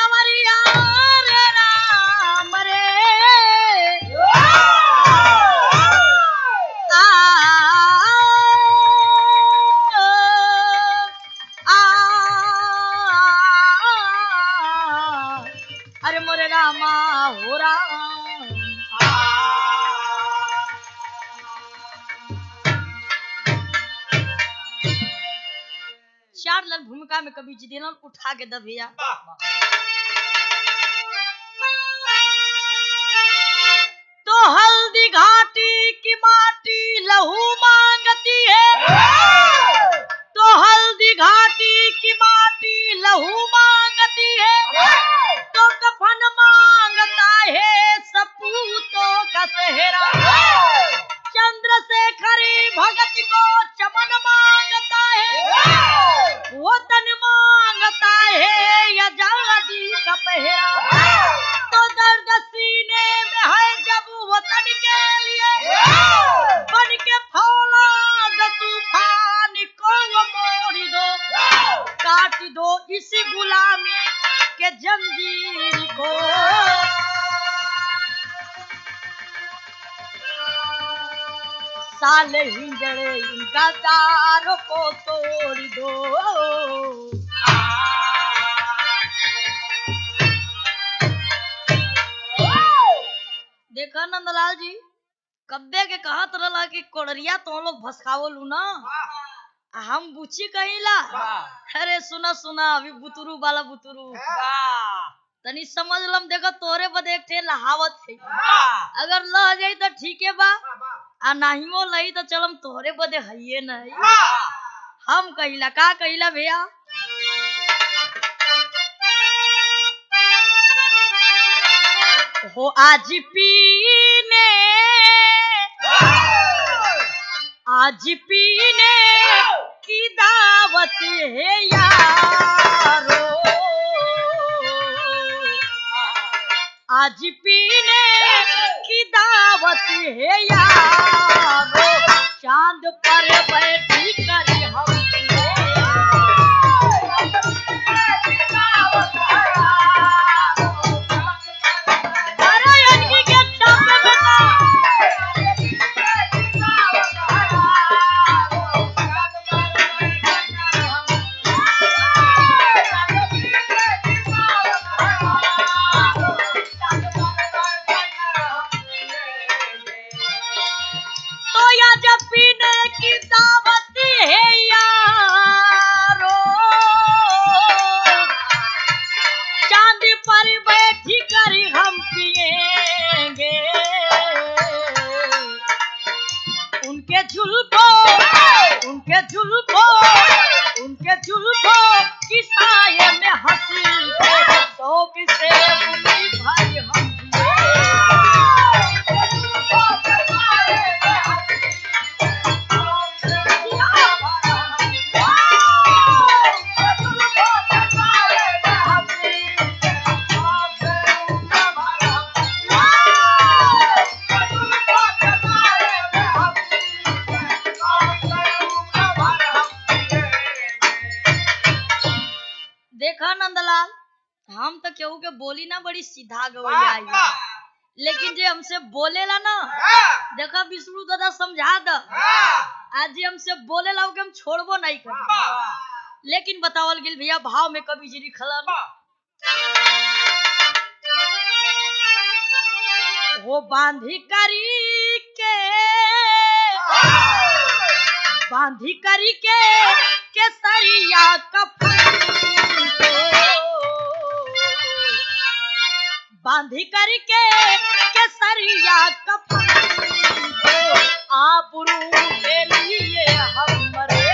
सवरिया रे राम रे आ, आ, अरे मोरे रामा हो राम। चार लाख भूमिका में कभी जी देना उठा के द भैया। तो हल्दी घाटी की माटी लहू मांगती है, तो हल्दी घाटी की माटी लहू मांगती है, तो कफन मांगता है सपूतों का सेहरा। चंद्रशेखरी भगत को चमन मांगता है, वतन मांगता है आजादी का पहरा। तो दर्द सीने में है जब वतन के लिए, बन के फौलाद तूफान को मोड़ दो, काट दो इस गुलामी के जंजीर को। साल हिंजड़े इनका तारों को तोड़ दो। देखा नंदलाल जी, कब्बे के कहत रहा कि कोड़रिया तो लोग भसकावलू ना, हम बुची कहिला। अरे सुना सुना अभी बुतरू वाला बुतरू तनी समझ लम। देखो तोरे बदे एक ठे लहावत है, अगर लह जाई तो ठीक है बा, आ नाहियो लही तो चलम तोरे बदे हइये नहीं। हम कहिला का कहिला भैया, हो आज पीने, आज पीने की दावत है यारो, आज पीने की दावत है यारो, चांद पर बैठी कर हम केहू के बोली ना बड़ी सीधा गवैया, लेकिन जे हमसे बोलेला ना, देखा विष्णु दादा समझा द, आज जे हमसे बोलेला ओके हम छोड़बो नहीं कर। लेकिन बतावल गेल भैया भाव में कवि जी लिखलन, वो बांधी करी के केसरिया कफन बांधी करके केसरिया कफन आबरू के लिए हम मरे।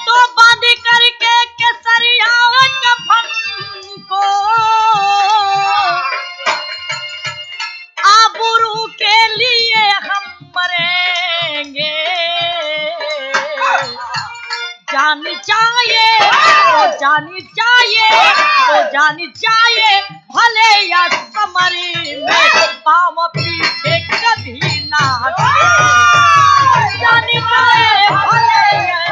तो बांधी करके केसरिया कफन को जानी चाहिए भले या समरी में पाँव पीछे कभी ना हटे जानी चाहिए भले या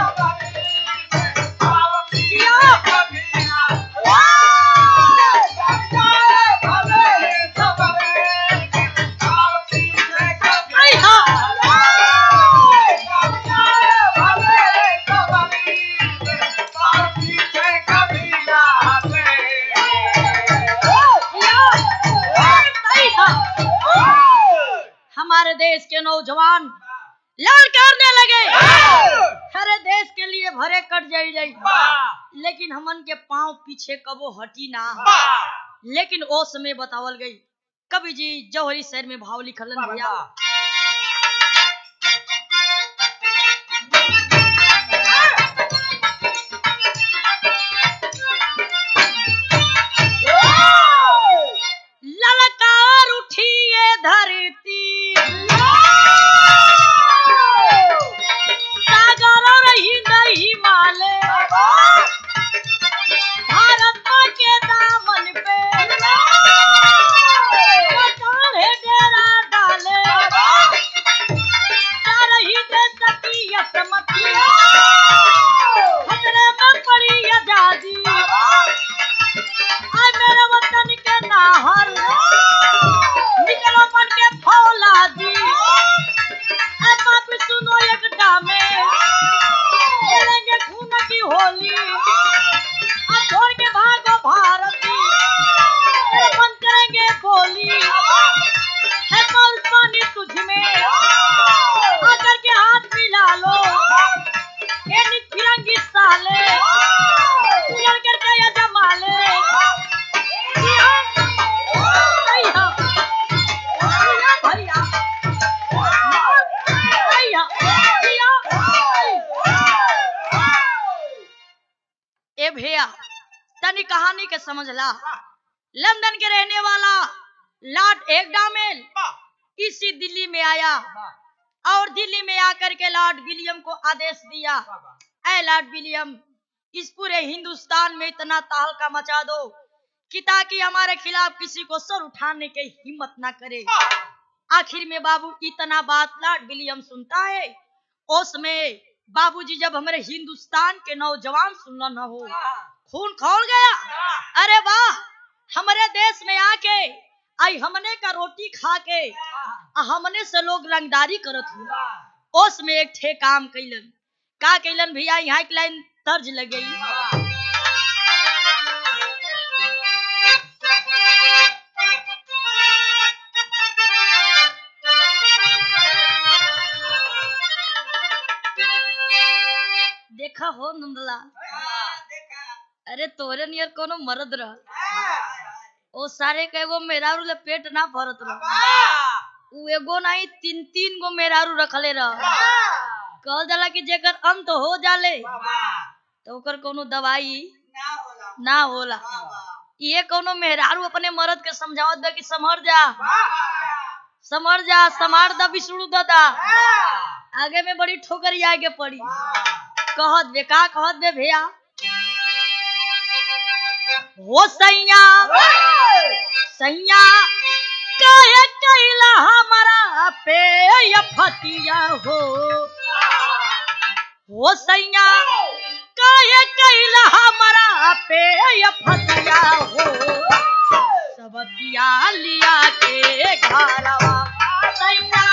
हमारे देश के नौजवान ललकारने लगे हरे देश के लिए भरे कट जाई लेकिन हमन के पांव पीछे कबो हटी ना लेकिन ओ समय बतावल गई कवि जी जौहरी शहर में भाव लिखलन भैया ललकार उठिए धरती सागर रही नहीं माले भारत माँ के दामन पे कटारे डेरा डाले रही दे सकी असमती खतरे में पड़ी आजादी आए मेरे वतन के नाहर निकलो बन के फौलादी ऐ बाप सुनो एक डामे खेलेंगे खून की होली अब छोड़ के भागो भारती बंद करेंगे गोली है कौन पानी तुझ में आकर के हाथ मिला लो ये फिरंगी साले उड़ करके ये जमाले ए भैया तनी कहानी के समझला लंदन के रहने वाला लॉर्ड एकडामेल इसी दिल्ली में आया और दिल्ली में आकर के लॉर्ड विलियम को आदेश दिया ऐ लॉर्ड विलियम इस पूरे हिंदुस्तान में इतना तहलका मचा दो कि ताकि हमारे खिलाफ किसी को सर उठाने की हिम्मत ना करे आखिर में बाबू इतना बात लॉर्ड विलियम सुनता है उस में बाबूजी जब हमारे हिंदुस्तान के नौजवान सुनना न हो खून खौल गया अरे वाह हमारे देश में आके आई हमने का रोटी खा के हमने से लोग रंगदारी करत हुआ उस में एक ठे काम कैलन का कैलन भैया यहाँ की लाइन तर्ज लग गई देखा हो नंदला अरे तोरे नियर कोनो मर्द रह ओ सारे के एगो मेहरारू ले पेट ना भरत रह उ एगो नहीं तीन तीन गो मेहरारू रखले रह कहल जाला कि जेकर अंत हो जाले तो ओकर कोनो दवाई ना होला ये कोनो मेहरारू अपने मर्द के समझावत बा कि समझ जा समार दा बिसुड़ू दादा आगे में बड़ी ठोकरी आगे पड़ी कहत बे का कहत बे भैया हो सैया काहे कैला हमारा पे ये फतिया हो सैया काहे कैला हमारा पे ये फतिया हो सबतिया लिया के घरवा सैया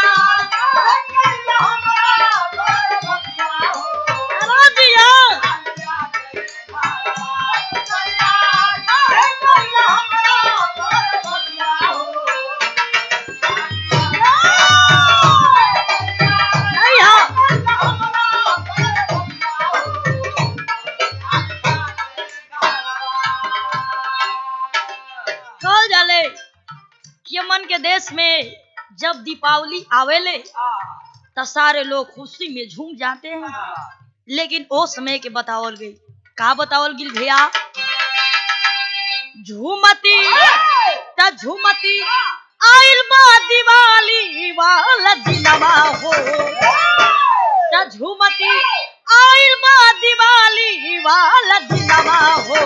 यमन के देश में जब दीपावली आवेले तो सारे लोग खुशी में झूम जाते हैं लेकिन ओ समय के बतावल गई का बतावल गई भैया झूमती त झूमती आइल बा दिवाली वाला दिनवा हो त झूमती आइल बा दिवाली वाला दिनवा हो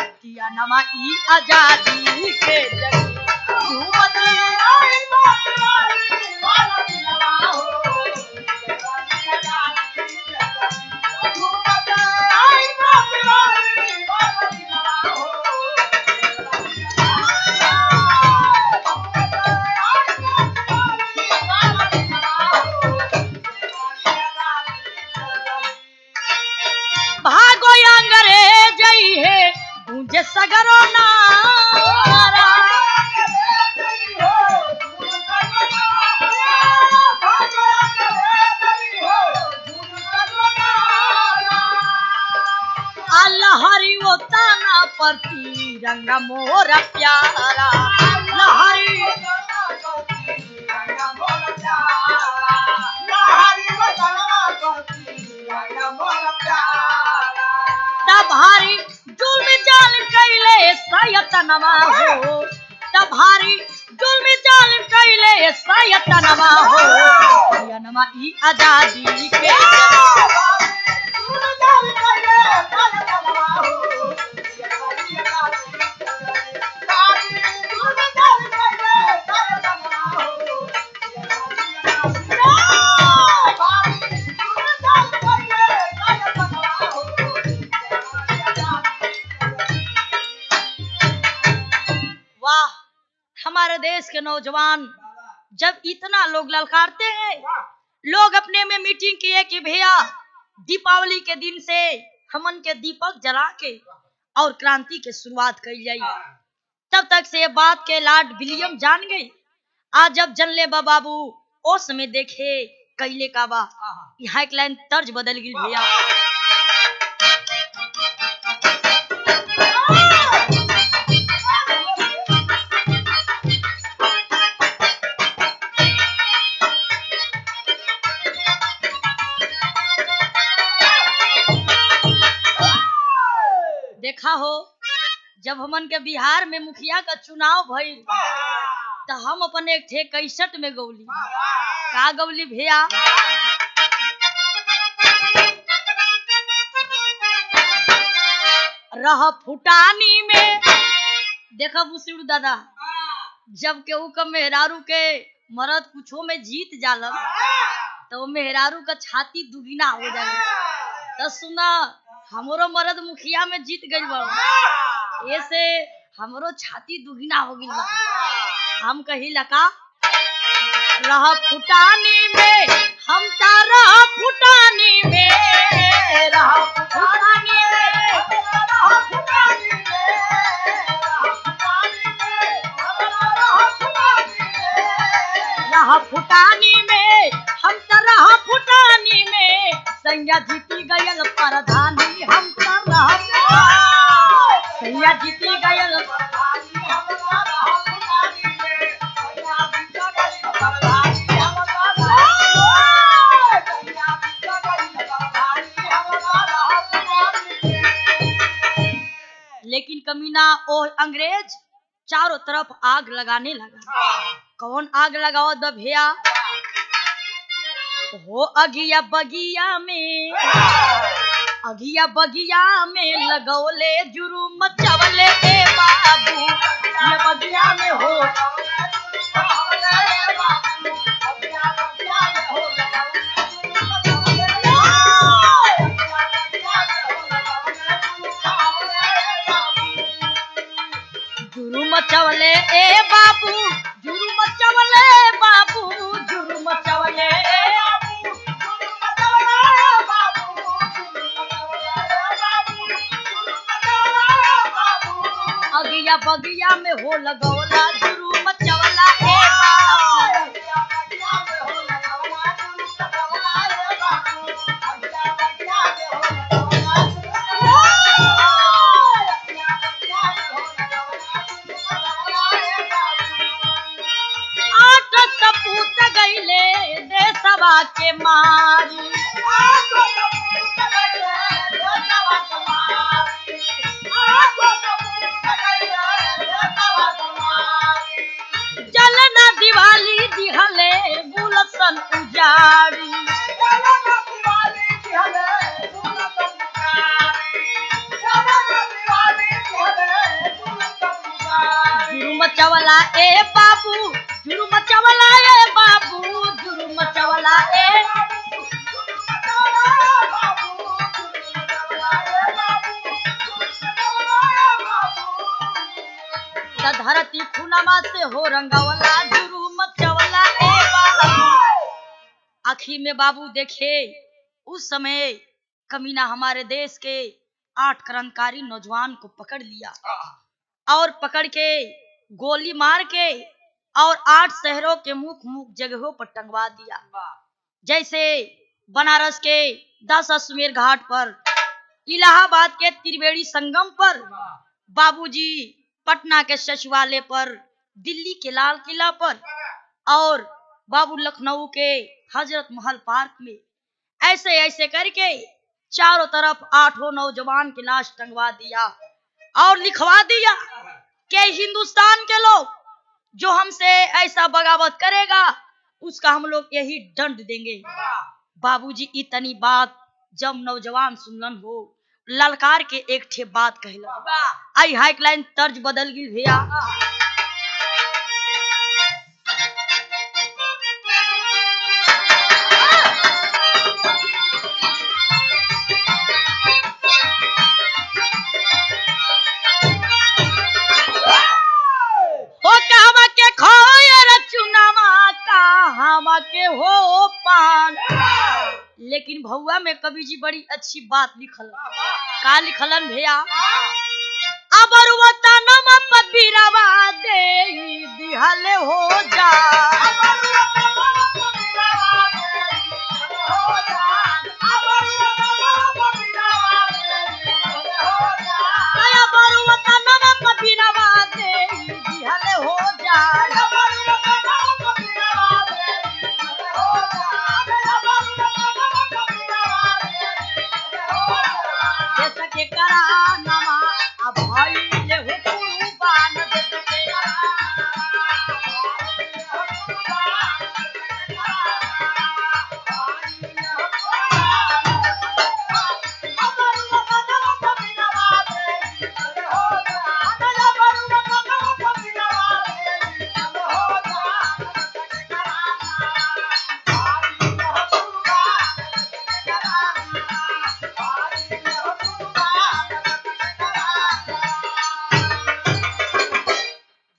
किया नमा ई आजादी के जगी झूमती आइल बा दिवाली वाला दिनवा हो झूमती आइल बा दिवाली वाला दिनवा हो भागो अंग्रेज है गूंजे सगरो नारा लहरी वो ताना पर तिरंगा मोर प्यारा लहरी भारी जुल्म जालिम कैले सयतनवा हो तब भारी जुल्म जालिम कैले सयतनवा हो यनमा ई आजादी के हमारे देश के नौजवान जब इतना लोग ललकारते हैं लोग अपने में मीटिंग किए कि भैया दीपावली के दिन से हमन के दीपक जला के और क्रांति के शुरुआत की जाए तब तक से ये बात के लॉर्ड विलियम जान गए आज जब जनले बाबू ओ समय देखे कैले का बा यहाँ एक लाइन तर्ज बदल गई भैया देखा हो जब हमन के बिहार में मुखिया का चुनाव भइल तो हम अपन एक थे 61 में गौली का गौली भैया रह फुटानी में देखा बुसुड़ दादा जब केहू का मेहरारू के मरद कुछो में जीत जालन तो मेहरारू का छाती दुगुना हो जाए तो सुना हमरो मरद मुखिया में जीत गई बा ऐसे हमरो छाती दुगुना हो गई बा हम कही लका रह फुटानी में हम तारा फुटानी में रह फुटानी रह फुटानी में हम तारा फुटानी में सैया जीती गयल प्रधानी हम तारा सैया जीती गयल लेकिन कमीना ओ अंग्रेज चारों तरफ आग लगाने लगा कौन आग लगाओ द भैया हो अगिया बगिया में लगौले जुर्म चवले ए बाबू ये बगिया में हो जुर्म चवले ए बाबू जुर्म चवले बाबू जुर्म चवले अगिया बगिया में हो लगौला जुर्म चवला ए बाबू सपूत गईले देशवा के मारी जलना दिवाली दिहले गुलशन उजाड़ी मचवला ए बाबू जुर्म मचवला ए बाबू जुर्म मचवला ए धरती खुनमा से हो रंगवला जुर्म मचवला ए बाबू। आखिर में बाबू देखे उस समय कमीना हमारे देश के 8 क्रांतिकारी नौजवान को पकड़ लिया और पकड़ के गोली मार के और 8 शहरों के मुख जगहों पर टंगवा दिया। जैसे बनारस के 10 अश्वमेध घाट पर, इलाहाबाद के त्रिवेणी संगम पर, बाबूजी पटना के सचिवालय पर, दिल्ली के लाल किला पर और बाबू लखनऊ के हजरत महल पार्क में ऐसे ऐसे करके चारों तरफ 8 नौजवान की लाश टंगवा दिया और लिखवा दिया कि हिंदुस्तान के लोग जो हमसे ऐसा बगावत करेगा उसका हम लोग यही दंड देंगे। बाबूजी इतनी बात जब नौजवान सुनलन हो ललकार के एक ठे बात कहला। आई हाइकलाइन तर्ज बदल गई भैया। के हो पान। लेकिन भौआ में कवि जी बड़ी अच्छी बात लिखल। का लिखलन भैया? अबर वतनम पबीरवा दे दिहल हो जा, अबर वतनम पबीरवा दे दिहल हो जा।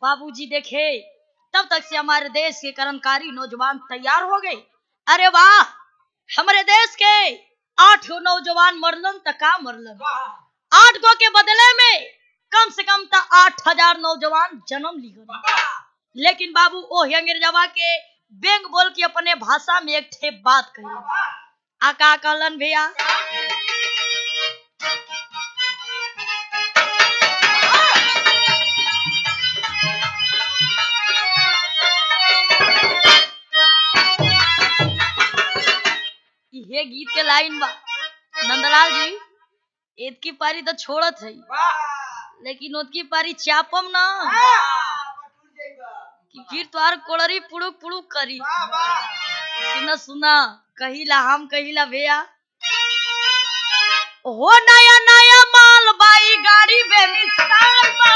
बाबूजी देखे तब तक से हमारे देश के क्रांतिकारी नौजवान तैयार हो गए। अरे वाह, हमारे देश के 8 नौजवान मरलन त का मरलन। 8 गो के बदले में कम से कम त 8000 नौजवान जन्म लिहन। लेकिन बाबू ओ अंग्रेजवा के बेंग बोल के अपने भाषा में एक ठे बात कही। का कहलन भैया? ये गीत के लाइन बा नंदलाल जी, एद की पारी तो छोड़त है लेकिन ओद की पारी चापम ना कि फिर तोहार कोड़री पुड़ुक पुड़ुक करी। सुना सुना कहिला हम कहिला भैया। हो नया नया माल बाई गाड़ी बेमिसाल बा,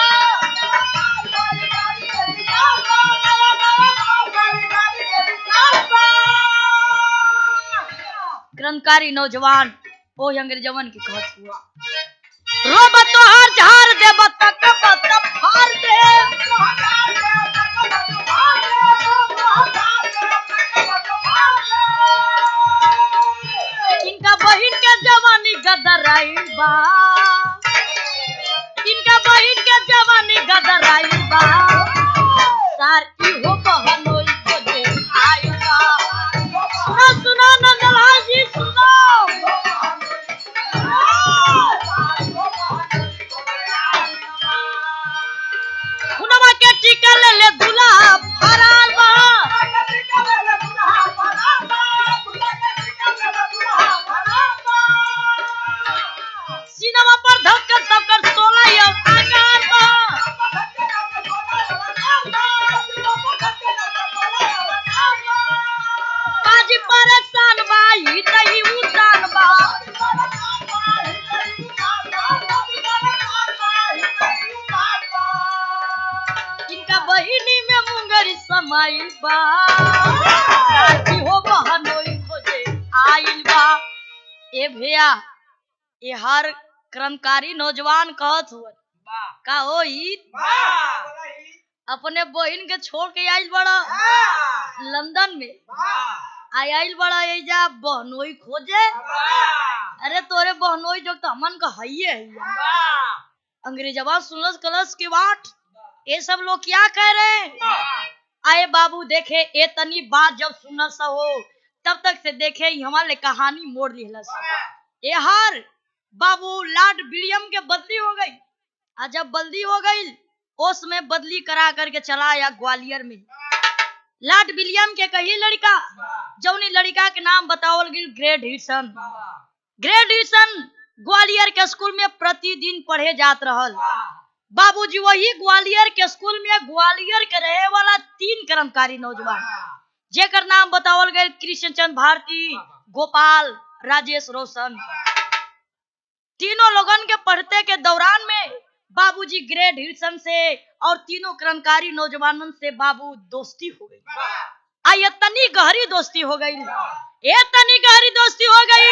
क्रांतिकारी नौजवान ओ अंग्रेजवन की कहत हुआ रोब तोहार झार दे बतक बत फार दे। इनका बहिन के जवानी गदराइल बा, इनका बहिन के जवानी गदराइल बा। सार इहो बहनोई को दे आइबा। सुना सुना नंदलाल जी सुनो। खुनवा के टीका ले ले दुल्हा फरार बा, सीनवा पर धक्कर सबकर 16 आकार बा। माई बा साथी हो बहनोई खोजे आइल बा। ए भैया ये हर कर्मकारी नौजवान कहत हुआ का होई अपने बहन के छोड़ के आइल बड़ा लंदन में आइल बड़ा एजा बहनोई खोजे। अरे तोरे बहनोई जो तो हमन का हइये है। अंग्रेजवा सुनस कलस की बात ये सब लोग क्या कह रहे हैं। आए बाबू देखे ए तनी बात जब सुनस हो तब तक से देखे हमारे कहानी मोड़ लिहलस। ये हर बाबू लॉर्ड विलियम के बदली हो गई। जब बदली हो गई उसमें बदली करा करके चला आया ग्वालियर में। लॉर्ड विलियम के कही लड़का जौनी लड़का के नाम बतावल गई ग्रेट हिसन। ग्रेट हिसन ग्वालियर के स्कूल में प्रतिदिन पढ़े जात रहल। बाबूजी वही ग्वालियर के स्कूल में ग्वालियर के रहे वाला 3 कर्मकारी नौजवान जेकर नाम बतावल गए कृष्णचंद्र भारती, गोपाल, राजेश रोशन। तीनों लोगन के पढ़ते के दौरान में बाबूजी ग्रेट हिल्सन से और तीनों कर्मकारी नौजवानों से बाबू दोस्ती हो गई। ये तनी गहरी दोस्ती हो गई। ये तनी गहरी दोस्ती हो गई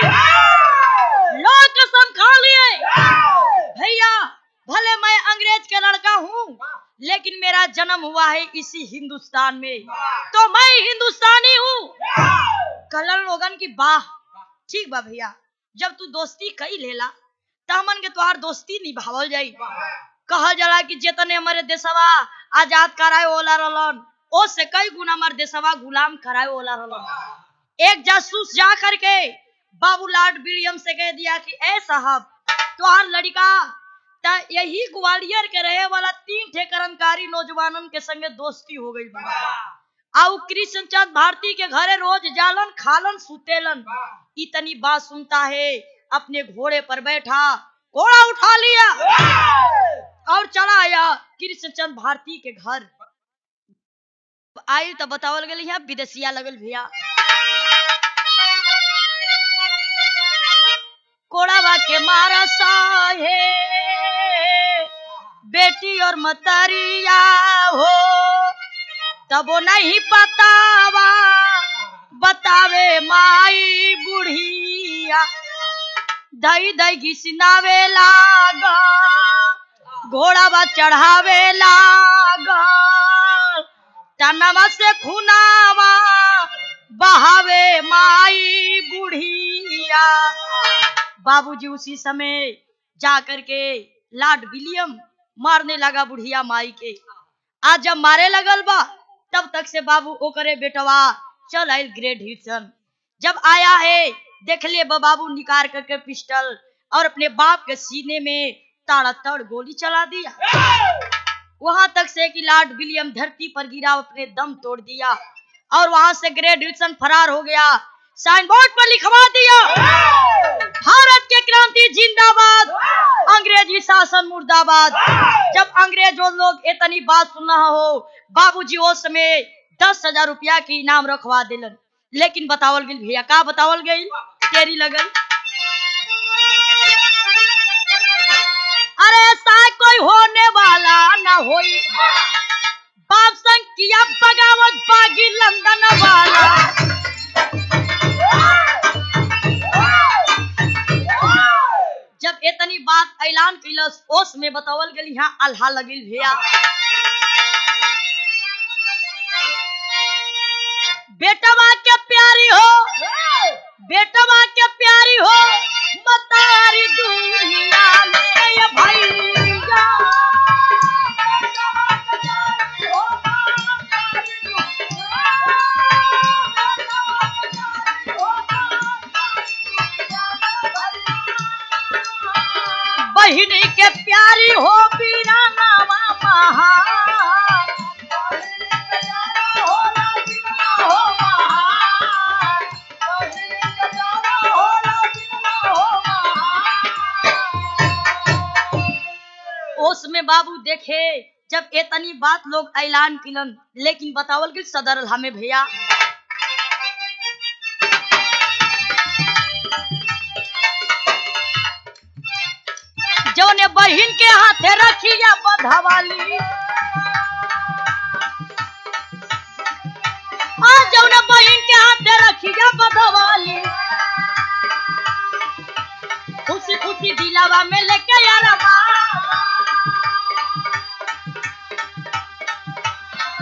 लोग कसम खा लिए भैया भले मैं अंग्रेज का लड़का हूँ लेकिन मेरा जन्म हुआ है इसी हिंदुस्तान में तो मैं हिंदुस्तानी हूँ। कलर लोगन की बाह ठीक बा भैया जब तू दोस्ती कई लेला तमन के तोहार दोस्ती निभावल जाई। कहल जाला कि जितने हमारे देशवा आजाद कराए ओला रहलन ओ से कई गुना हमारे देशवा गुलाम कराए ओला रहलन। एक जासूस जा करके बाबू लॉर्ड विलियम से कह दिया कि ए साहब तोहार लड़का ता यही ग्वालियर के रहे वाला 3 ठे कर्मकारी नौजवानन के संगे दोस्ती हो गई बा। आउ कृष्णचंद्र भारती के घरे रोज जालन खालन सुतेलन। इतनी बात सुनता है अपने घोड़े पर बैठा घोड़ा उठा लिया और चला आया कृष्णचंद्र भारती के घर। आई तो बतावल गई यहाँ विदेशिया लगल भैया कोड़ावा के मारा साहे बेटी और मतरिया हो तबो नहीं पतावा बतावे माई बुढ़िया दई दई घिसनावे लागा घोड़ावा चढ़ावे लागा तनवा से खुनावा बहावे माई बुढ़िया। बाबूजी उसी समय जा करके लॉर्ड विलियम मारने लगा बुढ़िया माई के। आज जब मारे लगल बा तब तक से बाबू ओकरे बेटवा चल आयल ग्रेट हिल्सन। जब आया है देख ले बाबू निकाल करके पिस्टल और अपने बाप के सीने में ताड़ातड़ गोली चला दिया। वहां तक से कि लॉर्ड विलियम धरती पर गिरा अपने दम तोड़ दिया और वहां से ग्रेट हिल्सन फरार हो गया। साइन बोर्ड पर लिखवा दिया भारत के क्रांति जिंदाबाद अंग्रेजी शासन मुर्दाबाद। जब अंग्रेज लोग इतनी बात सुन रहा हो बाबूजी उस समय 10,000 रुपया की इनाम रखवा दिलन। लेकिन बतावल गई भैया का बतावल गई तेरी लगल अरे ऐसा कोई होने वाला ना होई बाप संग किया बगावत बागी लंदन वाला। जब इतनी बात ऐलान कैलस ओस में बतावल गई यहाँ अल्हा लगिल भैया बेटवा के प्यारी हो बेटवा के प्यारी हो मतारी दुनिया में ये भैया बहिनी के प्यारी हो बीरा नावा महा उसमें बाबू देखे जब इतनी बात लोग ऐलान किलन लेकिन बतावल कि सदर हमें भैया जो ने बहिन के हाथे रखिया बधवाली जौन बहिन के हाथे रखिया बधवाली खुशी खुशी दिलावा में लेके यार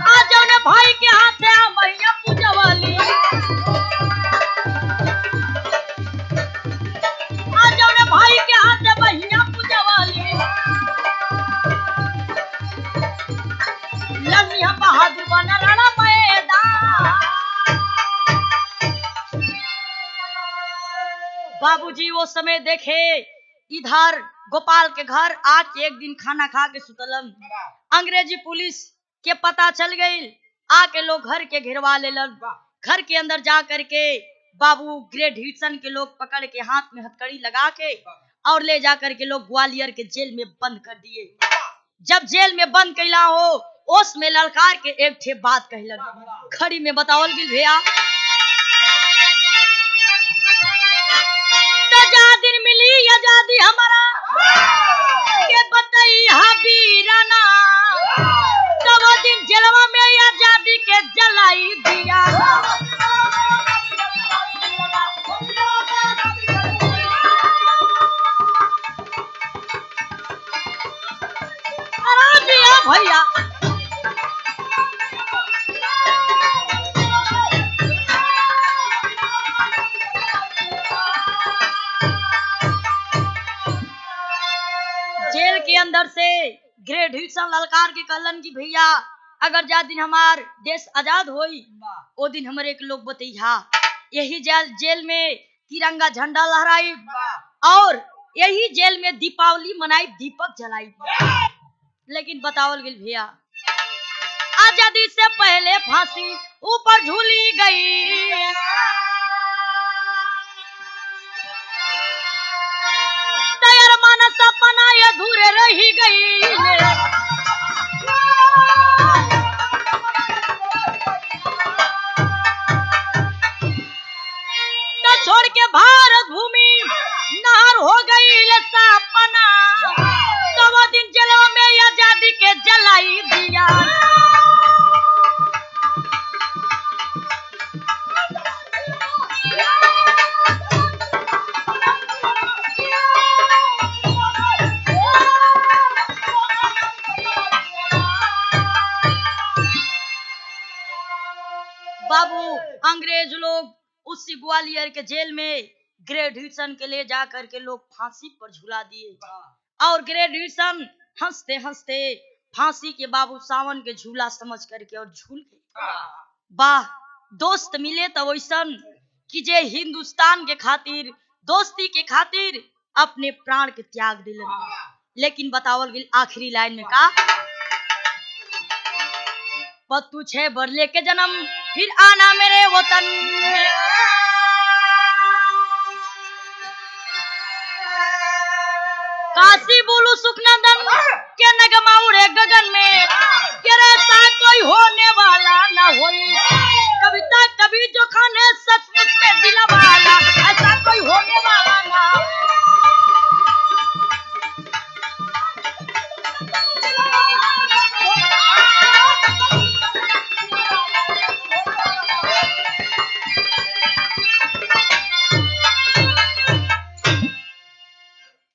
आ जौन भाई के हाथे मैया पूजवाली आ जौन भाई के हाथे मैया पूजवाली लमिया बहादुर बना रणा मैदान। बाबूजी वो समय देखे इधर गोपाल के घर आके एक दिन खाना खा के सुतलन अंग्रेजी पुलिस के पता चल गई आके लोग घर के घेरवा लेलन। घर के अंदर जा करके बाबू ग्रेट हिटसन के लोग पकड़ के हाथ में हथकड़ी लगा के और ले जा करके लोग ग्वालियर के जेल में बंद कर दिए। जब जेल में बंद कैला हो ओस में ललकार के एक ठे बात कहलन खड़ी में बतावल गिल भैया दिन मिली आजादी हमारा के बताई हबीराना तब दिन जेलवा में आजादी के जलाई दिया। अरे दिया भैया जेल के अंदर से ग्रेट हिटसन ललकार के कहलन कि भैया अगर जा दिन हमार देश आजाद होई ओ दिन हमारे एक लोग बतैहा यही जेल में तिरंगा झंडा लहराई और यही जेल में दीपावली मनाई दीपक जलाई। लेकिन बतावल गेल भैया आजादी से पहले फांसी ऊपर झूली गई सपना अधूरे रही गई तो छोड़ के भारत भूमि नहर हो गई सपना तो वो दिन जेलों में आजादी के जलाई दिया। बाबू अंग्रेज लोग उसी ग्वालियर के जेल में ग्रेट हिटसन के ले जा करके लोग फांसी पर झुला दिए और ग्रेट हिटसन हंसते हंसते फांसी के बाबू सावन के झूला समझ करके और झूल गए। वाह दोस्त मिले तो वैसन कि जे हिंदुस्तान के खातिर दोस्ती के खातिर अपने प्राण के त्याग दिलन। लेकिन बतावल गेल आखिरी लाइन में का पत्तू 6 बर लेके जन्म फिर आना मेरे वतन काशी बोलू सुखनंदन के